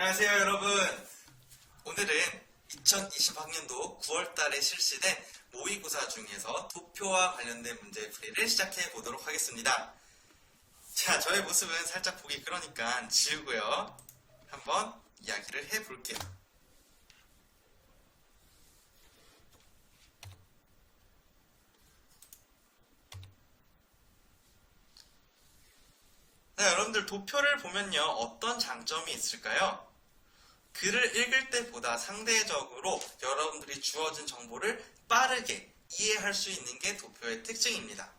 안녕하세요, 여러분. 오늘은 2020학년도 9월달에 실시된 모의고사 중에서 도표와 관련된 문제 풀이를 시작해 보도록 하겠습니다. 자, 저의 모습은 살짝 보기 그러니까 지우고요. 한번 이야기를 해볼게요. 네, 여러분들 도표를 보면요, 어떤 장점이 있을까요? 글을 읽을 때보다 상대적으로 여러분들이 주어진 정보를 빠르게 이해할 수 있는 게 도표의 특징입니다.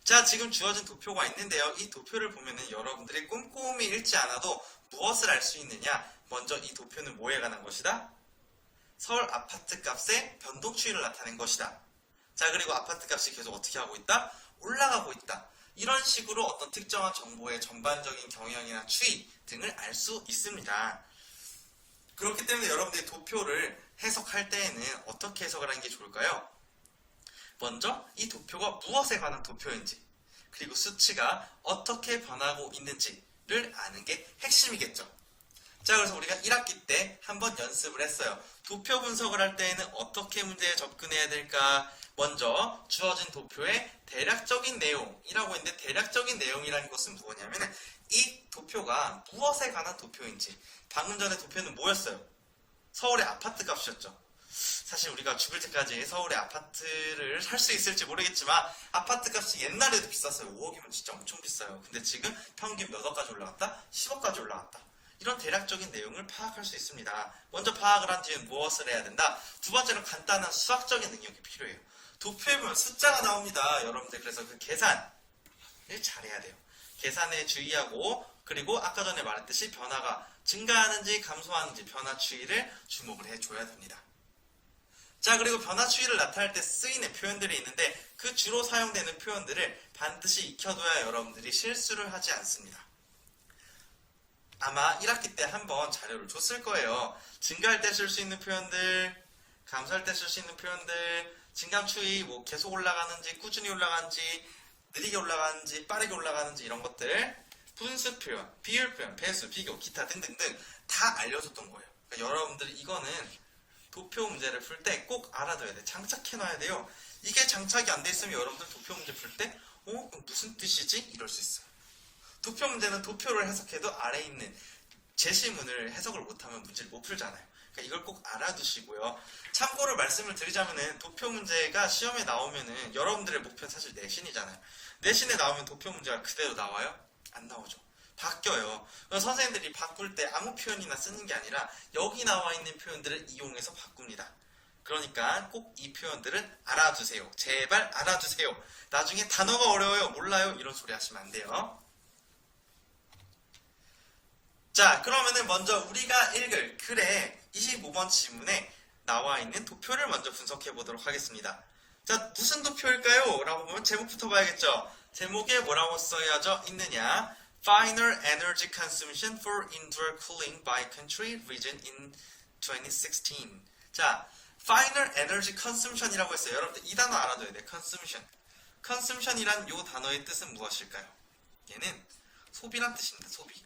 자, 지금 주어진 도표가 있는데요. 이 도표를 보면은 여러분들이 꼼꼼히 읽지 않아도 무엇을 알 수 있느냐? 먼저 이 도표는 뭐에 관한 것이다? 서울 아파트 값의 변동 추이를 나타낸 것이다. 자, 그리고 아파트 값이 계속 어떻게 하고 있다? 올라가고 있다. 이런 식으로 어떤 특정한 정보의 전반적인 경향이나 추이 등을 알 수 있습니다. 그렇기 때문에 여러분들이 도표를 해석할 때에는 어떻게 해석을 하는 게 좋을까요? 먼저 이 도표가 무엇에 관한 도표인지, 그리고 수치가 어떻게 변하고 있는지를 아는 게 핵심이겠죠. 자, 그래서 우리가 1학기 때 한번 연습을 했어요. 도표 분석을 할 때에는 어떻게 문제에 접근해야 될까? 먼저 주어진 도표의 대략적인 내용이라고 했는데, 대략적인 내용이라는 것은 무엇이냐면 이 도표가 무엇에 관한 도표인지. 방금 전에 도표는 뭐였어요? 서울의 아파트 값이었죠. 사실 우리가 죽을 때까지 서울의 아파트를 살 수 있을지 모르겠지만 아파트 값이 옛날에도 비쌌어요. 5억이면 진짜 엄청 비싸요. 근데 지금 평균 몇 억까지 올라갔다? 10억까지 올라갔다. 이런 대략적인 내용을 파악할 수 있습니다. 먼저 파악을 한 뒤에 무엇을 해야 된다? 두 번째로 간단한 수학적인 능력이 필요해요. 도표에 보면 숫자가 나옵니다. 여러분들 그래서 그 계산을 잘해야 돼요. 계산에 주의하고, 그리고 아까 전에 말했듯이 변화가 증가하는지 감소하는지 변화 추이를 주목을 해줘야 됩니다. 자, 그리고 변화 추이를 나타낼 때 쓰이는 표현들이 있는데 그 주로 사용되는 표현들을 반드시 익혀둬야 여러분들이 실수를 하지 않습니다. 아마 1학기 때 한번 자료를 줬을 거예요. 증가할 때 쓸 수 있는 표현들, 감소할 때 쓸 수 있는 표현들, 증감 추이, 뭐 계속 올라가는지, 꾸준히 올라가는지, 느리게 올라가는지, 빠르게 올라가는지 이런 것들, 분수 표현, 비율 표현, 배수, 비교, 기타 등등등 다 알려줬던 거예요. 그러니까 여러분들이 이거는 도표 문제를 풀 때 꼭 알아둬야 돼. 장착해놔야 돼요. 이게 장착이 안 돼 있으면 여러분들 도표 문제 풀 때 그럼 무슨 뜻이지? 이럴 수 있어요. 도표 문제는 도표를 해석해도 아래에 있는 제시문을 해석을 못하면 문제를 못 풀잖아요. 그러니까 이걸 꼭 알아두시고요. 참고로 말씀을 드리자면은 도표 문제가 시험에 나오면은 여러분들의 목표는 사실 내신이잖아요. 내신에 나오면 도표 문제가 그대로 나와요? 안 나오죠. 바뀌어요. 선생님들이 바꿀 때 아무 표현이나 쓰는 게 아니라 여기 나와 있는 표현들을 이용해서 바꿉니다. 그러니까 꼭 이 표현들은 알아두세요. 제발 알아두세요. 나중에 단어가 어려워요. 몰라요. 이런 소리 하시면 안 돼요. 자, 그러면은 먼저 우리가 읽을 글의 25번 지문에 나와 있는 도표를 먼저 분석해 보도록 하겠습니다. 자, 무슨 도표일까요? 라고 보면 제목부터 봐야겠죠. 제목에 뭐라고 써야죠? 있느냐? Final Energy Consumption for Indoor Cooling by Country Region in 2016. 자, Final Energy Consumption이라고 했어요. 여러분들 이 단어 알아둬야 돼요. Consumption. Consumption이란 이 단어의 뜻은 무엇일까요? 얘는 소비란 뜻입니다. 소비.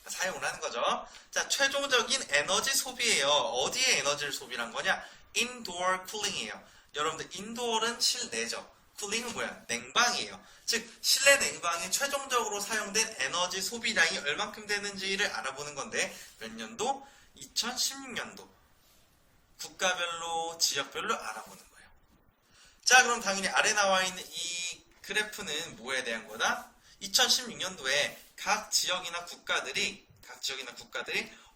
사용을 하는 거죠. 자, 최종적인 에너지 소비예요. 어디에 에너지를 소비한 거냐? 인도어 쿨링이에요. 여러분들 인도어는 실내죠. 쿨링은 뭐야? 냉방이에요. 즉 실내 냉방이 최종적으로 사용된 에너지 소비량이 얼만큼 되는지를 알아보는 건데 몇 년도? 2016년도. 국가별로 지역별로 알아보는 거예요. 자, 그럼 당연히 아래 나와 있는 이 그래프는 뭐에 대한 거다? 2016년도에 각 지역이나 국가들이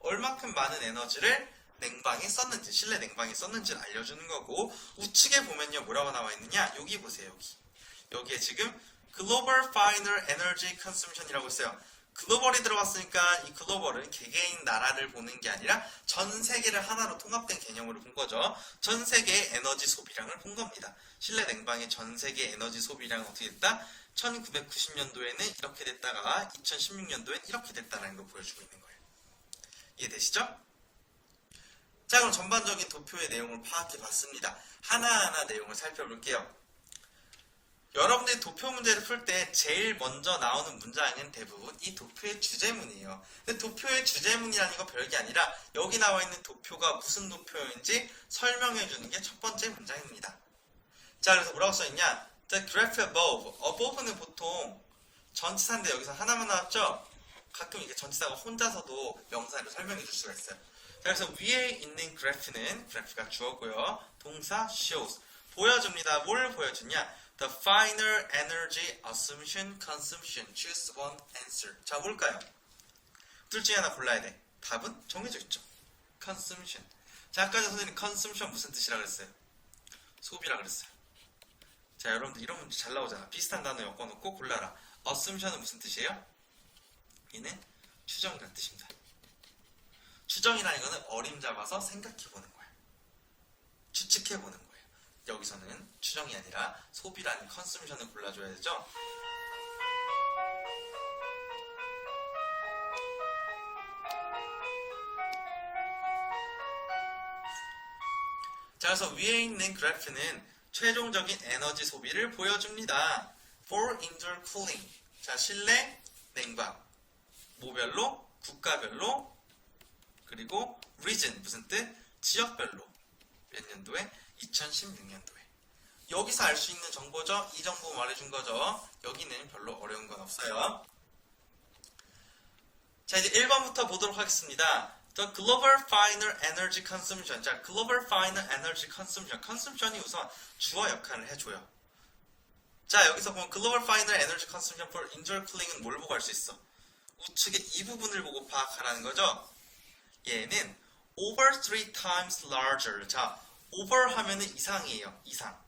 얼만큼 많은 에너지를 냉방에 썼는지, 실내 냉방에 썼는지를 알려주는 거고, 우측에 보면요 뭐라고 나와 있느냐? 여기 보세요. 여기에 지금 Global Final Energy Consumption이라고 있어요. 글로벌이 들어갔으니까 이 글로벌은 개개인 나라를 보는 게 아니라 전 세계를 하나로 통합된 개념으로 본 거죠. 전 세계의 에너지 소비량을 본 겁니다. 실내 냉방의 전 세계 에너지 소비량은 어떻게 됐다? 1990년도에는 이렇게 됐다가 2016년도엔 이렇게 됐다는 걸 보여주고 있는 거예요. 이해되시죠? 자, 그럼 전반적인 도표의 내용을 파악해 봤습니다. 하나하나 내용을 살펴볼게요. 여러분들이 도표 문제를 풀 때 제일 먼저 나오는 문장은 대부분 이 도표의 주제문이에요. 근데 도표의 주제문이라는 거 별게 아니라 여기 나와 있는 도표가 무슨 도표인지 설명해 주는 게 첫 번째 문장입니다. 자, 그래서 뭐라고 써있냐? The graph above. above는 보통 전치사인데 여기서 하나만 나왔죠? 가끔 이게 전치사가 혼자서도 명사로 설명해 줄 수가 있어요. 자, 그래서 위에 있는 그래프가 주어고요. 동사 shows. 보여줍니다. 뭘 보여주냐? The final energy assumption consumption. Choose one answer. 자, 뭘까요? 둘 중에 하나 골라야 돼. 답은 정해져 있죠. consumption. 자, 아까 선생님 consumption 무슨 뜻이라 그랬어요? 소비라 그랬어요. 자, 여러분들 이런 문제 잘 나오잖아. 비슷한 단어 엮어놓고 골라라. assumption은 무슨 뜻이에요? 얘는 추정이라는 뜻입니다. 추정이라는 거는 어림잡아서 생각해보는 거예요. 추측해보는 거예요. 여기서는 추정이 아니라 소비라는 컨sumption을 골라줘야 되죠. 자, 그래서 위에 있는 그래프는 최종적인 에너지 소비를 보여줍니다. For indoor cooling. 자, 실내 냉방. 뭐별로? 국가별로. 그리고 region. 무슨 뜻? 지역별로. 몇 년도에? 2016년도에. 여기서 알 수 있는 정보죠? 이 정보 말해준 거죠? 여기는 별로 어려운 건 없어요. 자, 이제 1번부터 보도록 하겠습니다. The global final energy consumption. 자, global final energy consumption. consumption이 우선 주어 역할을 해줘요. 자, 여기서 보면 global final energy consumption for indoor cooling은 뭘 보고 알 수 있어? 우측의 이 부분을 보고 파악하라는 거죠. 얘는 over 3 times larger. 자, over 하면은 이상이에요. 이상.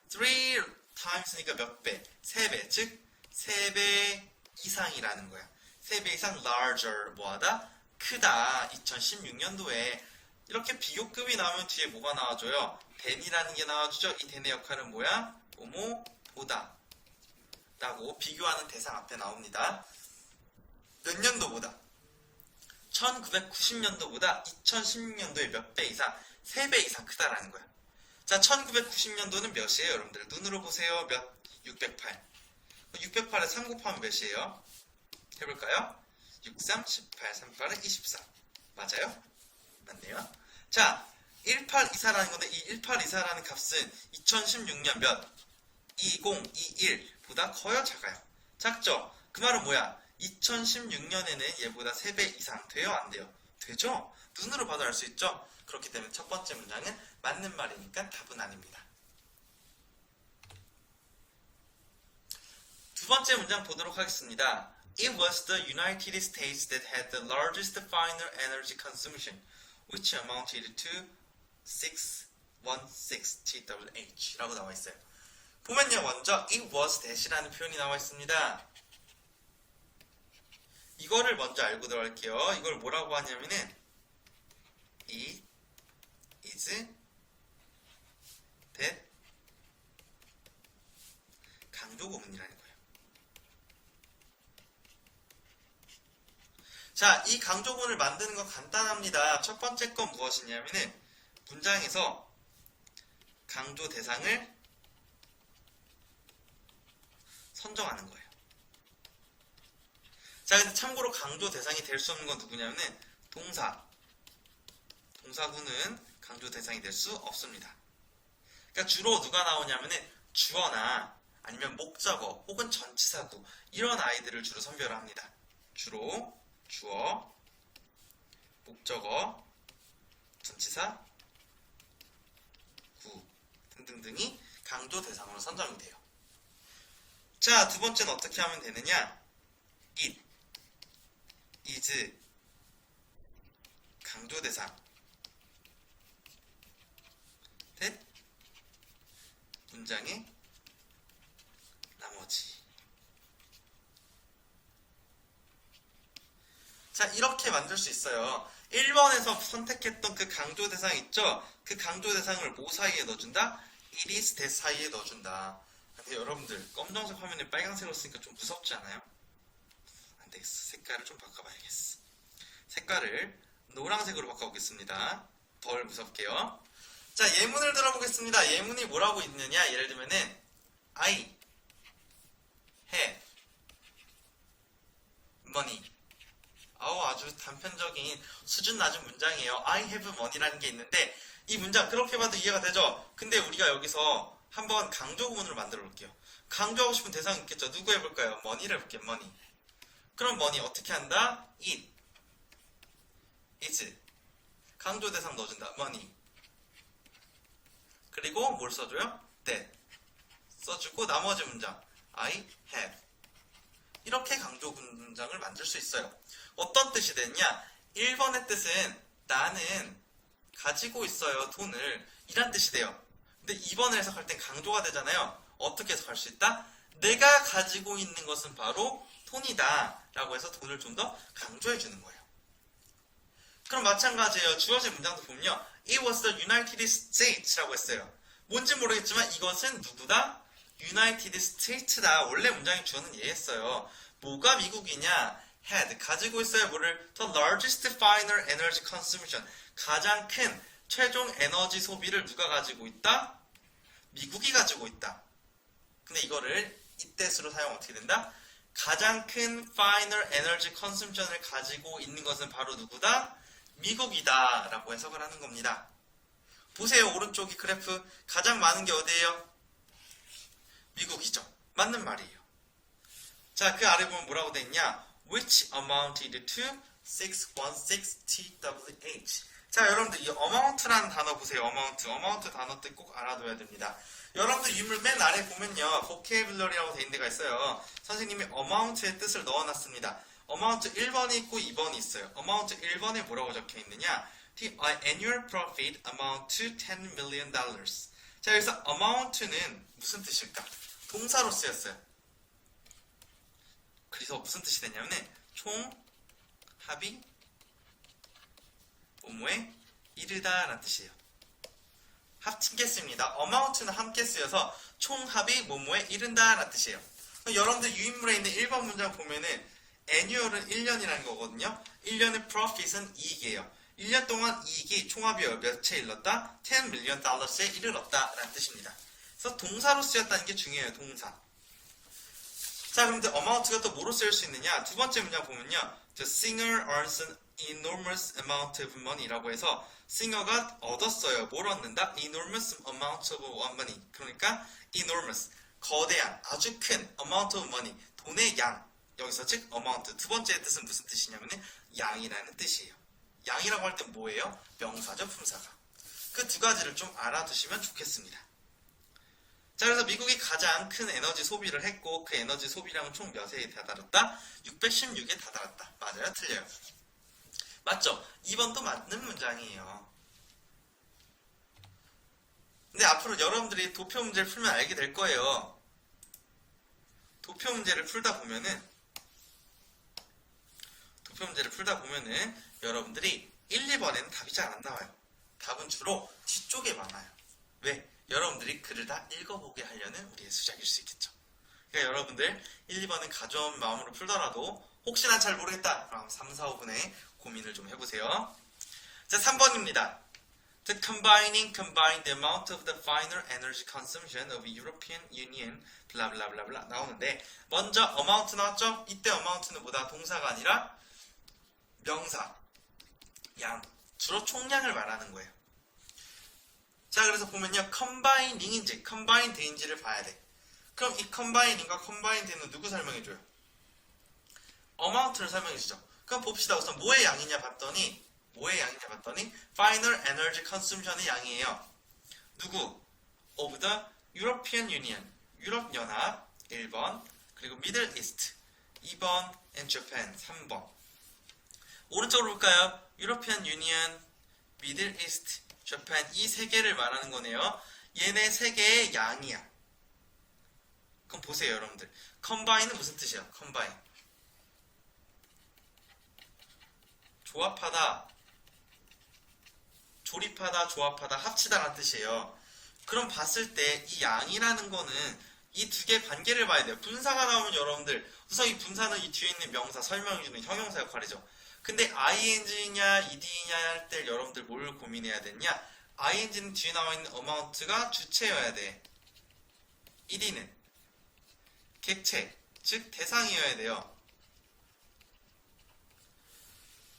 3 times니까 몇 배? 3배. 즉 3배 이상이라는 거야. 3배 이상 larger 뭐하다? 크다. 2016년도에 이렇게 비교급이 나오면 뒤에 뭐가 나와줘요? than이라는 게 나와주죠. 이 than의 역할은 뭐야? 뭐뭐 보다 라고 비교하는 대상 앞에 나옵니다. 몇 년도보다? 1990년도보다 2016년도에 몇 배 이상? 3배 이상 크다라는 거야. 자, 1990년도는 몇이에요? 여러분들 눈으로 보세요. 몇? 608. 608에 3 곱하면 몇이에요? 해볼까요? 6, 3, 18, 38은 24. 맞아요? 맞네요. 자, 1824라는 건데 이 1824라는 값은 2016년 몇? 2021보다 커요? 작아요? 작죠? 그 말은 뭐야? 2016년에는 얘보다 3배 이상 돼요? 안 돼요? 되죠? 눈으로 봐도 알 수 있죠? 그렇기 때문에 첫 번째 문장은 맞는 말이니까 답은 아닙니다. 두 번째 문장 보도록 하겠습니다. It was the United States that had the largest final energy consumption, which amounted to 616 TWh 라고 나와 있어요. 보면요, 먼저 it was that이라는 표현이 나와 있습니다. 이거를 먼저 알고 들어갈게요. 이걸 뭐라고 하냐면은 it is that 강조 구문이라는 거예요. 자, 이 강조 구문을 만드는 건 간단합니다. 첫 번째 건 무엇이냐면은 문장에서 강조 대상을 선정하는 거예요. 자, 근데 참고로 강조 대상이 될 수 없는 건 누구냐면은 동사구는 강조 대상이 될 수 없습니다. 그러니까 주로 누가 나오냐면은 주어나 아니면 목적어 혹은 전치사구 이런 아이들을 주로 선별을 합니다. 주로 주어, 목적어, 전치사, 구 등등등이 강조 대상으로 선정이 돼요. 자, 두 번째는 어떻게 하면 되느냐? it is 강조 대상 that 문장의 나머지. 자, 이렇게 만들 수 있어요. 1번에서 선택했던 그 강조 대상 있죠? 그 강조 대상을 뭐 사이에 넣어준다? it is that 사이에 넣어준다. 근데 여러분들 검정색 화면에 빨간색으로 쓰니까 좀 무섭지 않아요? 안 되겠어. 색깔을 좀 바꿔봐야겠어. 색깔을 노란색으로 바꿔보겠습니다. 덜 무섭게요. 자, 예문을 들어보겠습니다. 예문이 뭐라고 있느냐? 예를 들면은 I have money. 아주 단편적인 수준 낮은 문장이에요. I have money라는 게 있는데 이 문장 그렇게 봐도 이해가 되죠? 근데 우리가 여기서 한번 강조 구문으로 만들어 볼게요. 강조하고 싶은 대상이 있겠죠? 누구 해볼까요? money를 해볼게요. money. 그럼 money 어떻게 한다? it, is. 강조 대상 넣어준다. money. 그리고 뭘 써줘요? that. 써주고 나머지 문장 I have. 이렇게 강조 문장을 만들 수 있어요. 어떤 뜻이 되냐? 1번의 뜻은 나는 가지고 있어요. 돈을. 이란 뜻이 돼요. 근데 2번을 해석할 땐 강조가 되잖아요. 어떻게 해석할 수 있다? 내가 가지고 있는 것은 바로 돈이다 라고 해서 돈을 좀 더 강조해 주는 거예요. 그럼 마찬가지예요. 주어진 문장도 보면요. It was the United States라고 했어요. 뭔지 모르겠지만 이것은 누구다? United States다. 원래 문장의 주어는 얘였어요. 뭐가 미국이냐? had. 가지고 있어요. 뭐를? The largest final energy consumption. 가장 큰 최종 에너지 소비를 누가 가지고 있다? 미국이 가지고 있다. 근데 이거를 이때수로 사용하면 어떻게 된다? 가장 큰 final energy consumption을 가지고 있는 것은 바로 누구다? 미국이다 라고 해석을 하는 겁니다. 보세요. 오른쪽이 그래프 가장 많은 게 어디예요? 미국이죠. 맞는 말이에요. 자, 그 아래 보면 뭐라고 돼 있냐? Which amounted to 616TWH. 자, 여러분들 이 amount라는 단어 보세요. amount 단어 뜻 꼭 알아둬야 됩니다. 여러분들 유물 맨 아래 보면요. vocabulary라고 돼 있는 데가 있어요. 선생님이 amount의 뜻을 넣어놨습니다. amount 1번이 있고 2번이 있어요. amount 1번에 뭐라고 적혀 있느냐? The annual profit amount to $10 million. 자, 여기서 amount는 무슨 뜻일까? 동사로 쓰였어요. 그래서 무슨 뜻이 되냐면 총, 합이, 뭐뭐에 이르다 라는 뜻이에요. 합치게 씁니다. amount는 함께 쓰여서 총합이 뭐뭐에 이른다 라는 뜻이에요. 여러분들 유인물에 있는 1번 문장 보면은 annual은 1년이라는 거거든요. 1년의 profit은 이익이에요. 1년 동안 이익이 총합이 몇에 이르렀다? $10 million 에 이르렀다 라는 뜻입니다. 그래서 동사로 쓰였다는 게 중요해요. 동사. 자, 그럼 amount가 또 뭐로 쓰일 수 있느냐? 두 번째 문장 보면요. The singer earns an enormous amount of money라고 해서 싱어가 얻었어요. 뭘 얻는다? enormous amount of money. 그러니까 enormous, 거대한, 아주 큰 amount of money, 돈의 양. 여기서 즉 amount. 두 번째 뜻은 무슨 뜻이냐면 양이라는 뜻이에요. 양이라고 할 때 뭐예요? 명사죠, 품사가. 그 두 가지를 좀 알아두시면 좋겠습니다. 자, 그래서 미국이 가장 큰 에너지 소비를 했고 그 에너지 소비량은 총 몇에 다다랐다? 616에 다다랐다. 맞아요? 틀려요? 맞죠? 2번도 맞는 문장이에요. 근데 앞으로 여러분들이 도표 문제를 풀면 알게 될 거예요. 도표 문제를 풀다 보면은 여러분들이 1, 2번에는 답이 잘 안 나와요. 답은 주로 뒤쪽에 많아요. 왜? 여러분들이 글을 다 읽어보게 하려는 우리의 수작일 수 있겠죠. 그러니까 여러분들 1, 2번은 가져온 마음으로 풀더라도 혹시나 잘 모르겠다. 그럼 3, 4, 5분에 고민을 좀 해보세요. 자, 3번입니다. The combine the amount of the final energy consumption of European Union 블라블라블라블라 나오는데 먼저 amount 나왔죠? 이때 amount는 뭐다? 동사가 아니라 명사, 양, 주로 총량을 말하는 거예요. 자, 그래서 보면요. combining인지 combined인지를 봐야 돼. 그럼 이 combining과 combined는 누구 설명해줘요? amount를 설명해주죠. 그럼 봅시다. 우선 뭐의 양이냐 봤더니 final energy consumption의 양이에요. 누구? of the European Union, 유럽연합 1번, 그리고 Middle East 2번, and Japan 3번. 오른쪽으로 볼까요? European Union, Middle East, Japan 이 세 개를 말하는 거네요. 얘네 세 개의 양이야. 그럼 보세요, 여러분들. combine은 무슨 뜻이야? combine. 조합하다, 조립하다, 조합하다, 합치다라는 뜻이에요. 그럼 봤을 때 이 양이라는 거는 이 두 개 관계를 봐야 돼요. 분사가 나오면 여러분들 우선 이 분사는 이 뒤에 있는 명사 설명해주는 형용사 역할이죠. 근데 ing냐 ed냐 할 때 여러분들 뭘 고민해야 되냐? ing는 뒤에 나와 있는 amount가 주체여야 돼. ed는 객체, 즉 대상이어야 돼요.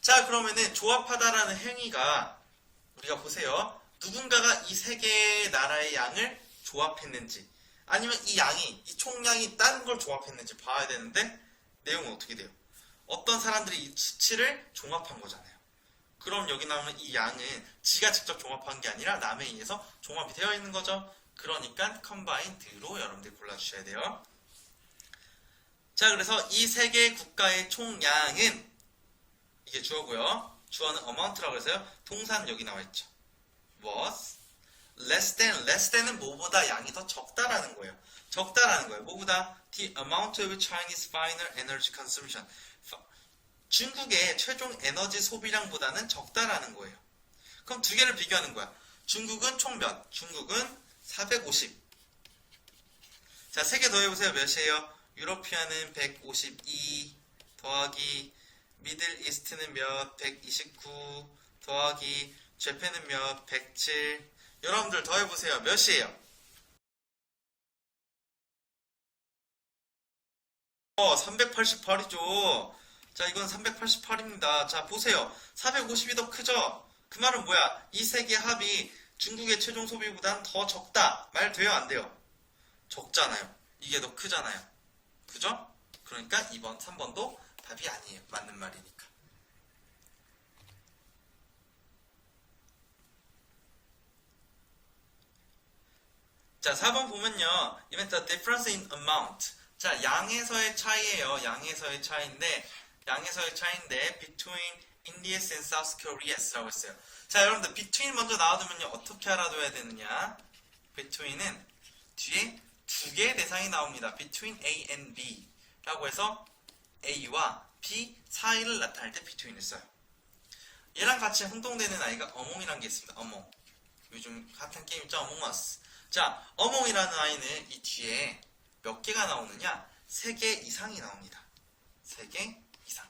자, 그러면은 조합하다라는 행위가 우리가 보세요. 누군가가 이 세 개의 나라의 양을 조합했는지 아니면 이 총량이 다른 걸 조합했는지 봐야 되는데 내용은 어떻게 돼요? 어떤 사람들이 이 수치를 종합한 거잖아요. 그럼 여기 나오는 이 양은 지가 직접 종합한 게 아니라 남에 의해서 종합이 되어 있는 거죠. 그러니까 combined로 여러분들이 골라주셔야 돼요. 자, 그래서 이 세 개의 국가의 총량은 이게 주어고요. 주어는 amount라고 해서요. 동사는 여기 나와 있죠. was less than은 뭐보다 양이 더 적다라는 거예요. 적다라는 거예요. 뭐보다 the amount of Chinese final energy consumption. 중국의 최종 에너지 소비량보다는 적다라는 거예요. 그럼 두 개를 비교하는 거야. 중국은 총 몇? 중국은 450. 자, 세 개 더해보세요. 몇이에요? 유러피아는 152 더하기 미들 이스트는 몇? 129 더하기 재팬은 몇? 107. 여러분들 더해보세요. 몇이에요? 388이죠. 자, 이건 388입니다. 자, 보세요. 450이 더 크죠? 그 말은 뭐야? 이 세 개 합이 중국의 최종 소비보단 더 적다. 말 돼요? 안 돼요? 적잖아요. 이게 더 크잖아요. 그죠? 그러니까 2번, 3번도 답이 아니에요. 맞는 말이니까. 자, 4번 보면요. 이벤트 difference in amount. 자, 양에서의 차이예요. 양에서의 차이인데 between India's and South Korea라고 했어요. 자, 여러분들 between 먼저 나와두면요. 어떻게 알아둬야 되느냐? between은 뒤에 두 개의 대상이 나옵니다. between A and B 라고 해서 A와 B 사이를 나타낼 때 between을 써요. 얘랑 같이 혼동되는 아이가 among이라는 게 있습니다. among. 요즘 핫한 게임 있죠? Among Us. 자, among이라는 아이는 이 뒤에 몇 개가 나오느냐? 3개 이상이 나옵니다. 3개 이상.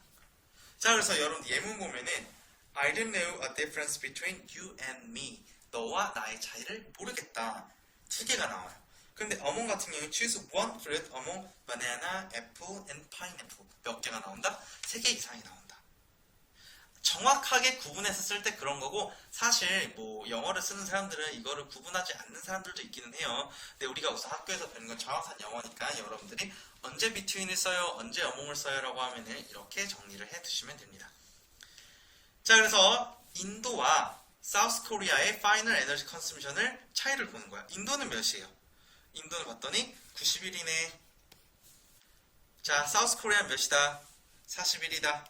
자, 그래서 여러분 예문 보면은 I don't know a difference between you and me. 너와 나의 차이를 모르겠다. 2개가 나와요. 근데 among 같은 경우에 choose one fruit among banana, apple, and pineapple. 몇 개가 나온다? 3개 이상이 나온다. 정확하게 구분해서 쓸 때 그런 거고, 사실 뭐 영어를 쓰는 사람들은 이거를 구분하지 않는 사람들도 있기는 해요. 근데 우리가 우선 학교에서 배우는 건 정확한 영어니까 여러분들이 언제 between을 써요, 언제 among을 써요 라고 하면은 이렇게 정리를 해 두시면 됩니다. 자, 그래서 인도와 사우스 코리아의 파이널 에너지 컨섬션을 차이를 보는 거야. 인도는 몇이에요? 인도는 봤더니 91이네. 자, 사우스 코리아는 몇이다? 41이다.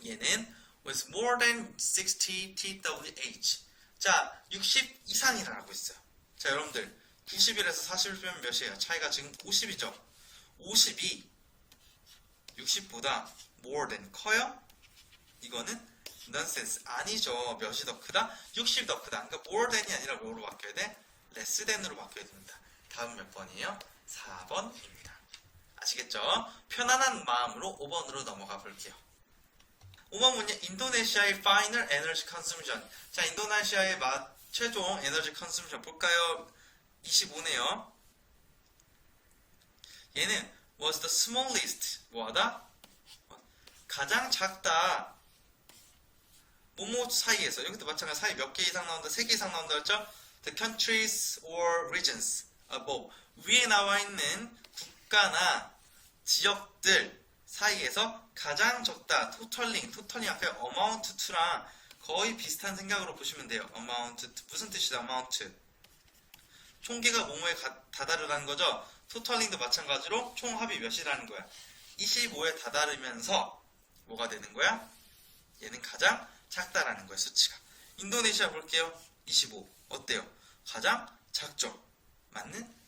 얘는 with more than 60 TWH. 자, 60 이상이라고 있어요. 자, 여러분들 91에서 40을 빼면 몇이에요? 차이가 지금 50이죠. 50이 60보다 more than 커요? 이거는 nonsense. 아니죠. 몇이 더 크다? 60이 더 크다. 그러니까 more than이 아니라 뭐로 바뀌어야 돼? less than으로 바뀌어야 됩니다. 다음 몇 번이에요? 4번입니다. 아시겠죠? 편안한 마음으로 5번으로 넘어가 볼게요. 5번 문제, 인도네시아의 final energy consumption. 자, 인도네시아의 최종 에너지 컨섬션 볼까요? 25네요. 얘는 was the smallest. 뭐하다? 가장 작다. 뭐뭐 사이에서. 여기도 마찬가지 사이 몇 개 이상 나온다? 3개 이상 나온다 했죠? The countries or regions above. 위에 나와 있는 국가나 지역들 사이에서 가장 적다. 토털링 아까 amount to랑 거의 비슷한 생각으로 보시면 돼요. amount to. 무슨 뜻이다? amount. 총계가 뭐뭐에 다다르다는 거죠. 토털링도 마찬가지로 총합이 몇이라는 거야. 25에 다다르면서 뭐가 되는 거야? 얘는 가장 작다라는 거야, 수치가. 인도네시아 볼게요. 25. 어때요? 가장 작죠? 맞는